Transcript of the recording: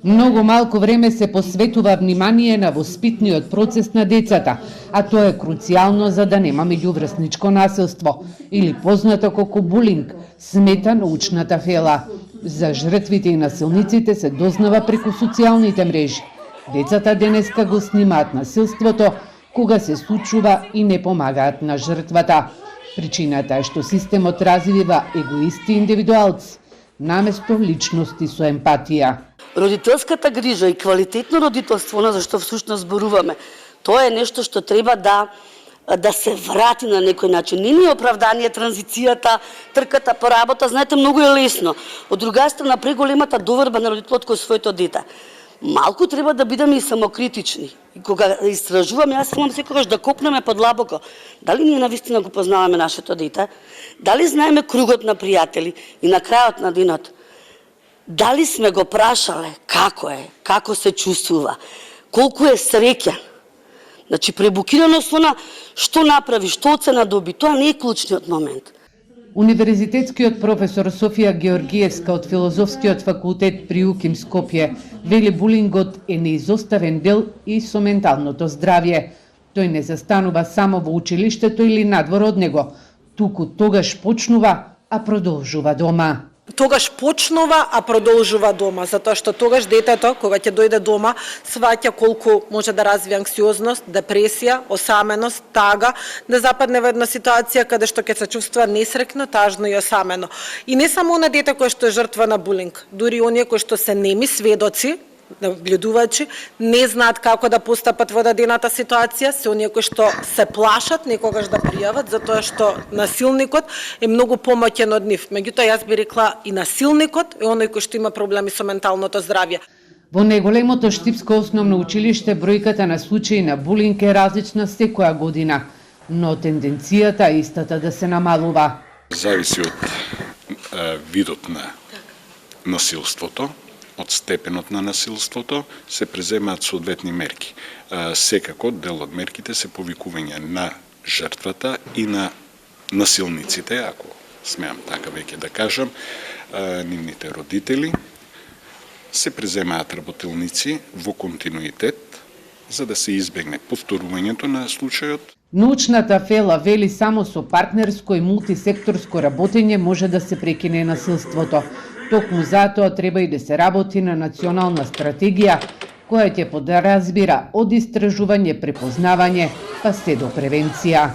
Многу малку време се посветува внимание на воспитниот процес на децата, а тоа е круцијално за да нема меѓуврсничко насилство, или познато како булинг, смета научната фела. За жртвите и насилниците се дознава преку социјалните мрежи. Децата денеска го снимаат насилството, кога се случува и не помагаат на жртвата. Причината е што системот развива егоисти и индивидуалци, наместо личности со емпатија. Родителската грижа и квалитетно родителство, за што всушност зборуваме, тоа е нешто што треба да се врати на некој начин. Не е оправдание транзицијата, трката по работа, знаете, многу е лесно. Од друга страна, преголемата доверба на родителот кој своето дете. Малку треба да бидеме и самокритични. И кога истражуваме, јас имам секогаш да копнеме подлабоко. Дали ние навистина го познаваме нашето дете? Дали знаеме кругот на пријатели? И на крајот на денот, дали сме го прашале како е, како се чувствува, колку е среќен? Значи, пребукирано со она што направи, што оцена доби, тоа не е клучниот момент. Универзитетскиот професор Софија Георгиевска од Филозофскиот факултет при УКИМ Скопје вели булингот е неизоставен дел и со менталното здравје. Тој не застанува само во училиштето или надвор од него, туку тогаш почнува, а продолжува дома. Тогаш почнува, а продолжува дома, затоа што тогаш детето, кога ќе дојде дома, сваќа колку може да развие анксиозност, депресија, осаменост, тага, да западне во една ситуација каде што ќе се чувствува несреќно, тажно и осамено. И не само на дете кој што е жртва на булинг, дури оние кои што се неми сведоци, наблюдувачи, не знаат како да постапат во дадената ситуација, се оние кои што се плашат некогаш да пријават, затоа што насилникот е многу помоќен од нив. Меѓутоа, јас би рекла и насилникот е оној кој што има проблеми со менталното здравје. Во неголемото Штипско основно училиште бројката на случаи на булинг е различна секоја година, но тенденцијата е истата да се намалува. Зависи од видот на насилството, од степенот на насилството, се преземаат соодветни мерки. Секако дел од мерките се повикување на жртвата и на насилниците, ако смеам така веќе да кажам, нивните родители, се преземаат работилници во континуитет, за да се избегне повторувањето на случајот. Научната фела вели само со партнерско и мултисекторско работење може да се прекине насилството. Токму затоа треба и да се работи на национална стратегија, која ќе подразбира од истражување, препознавање, па се до превенција.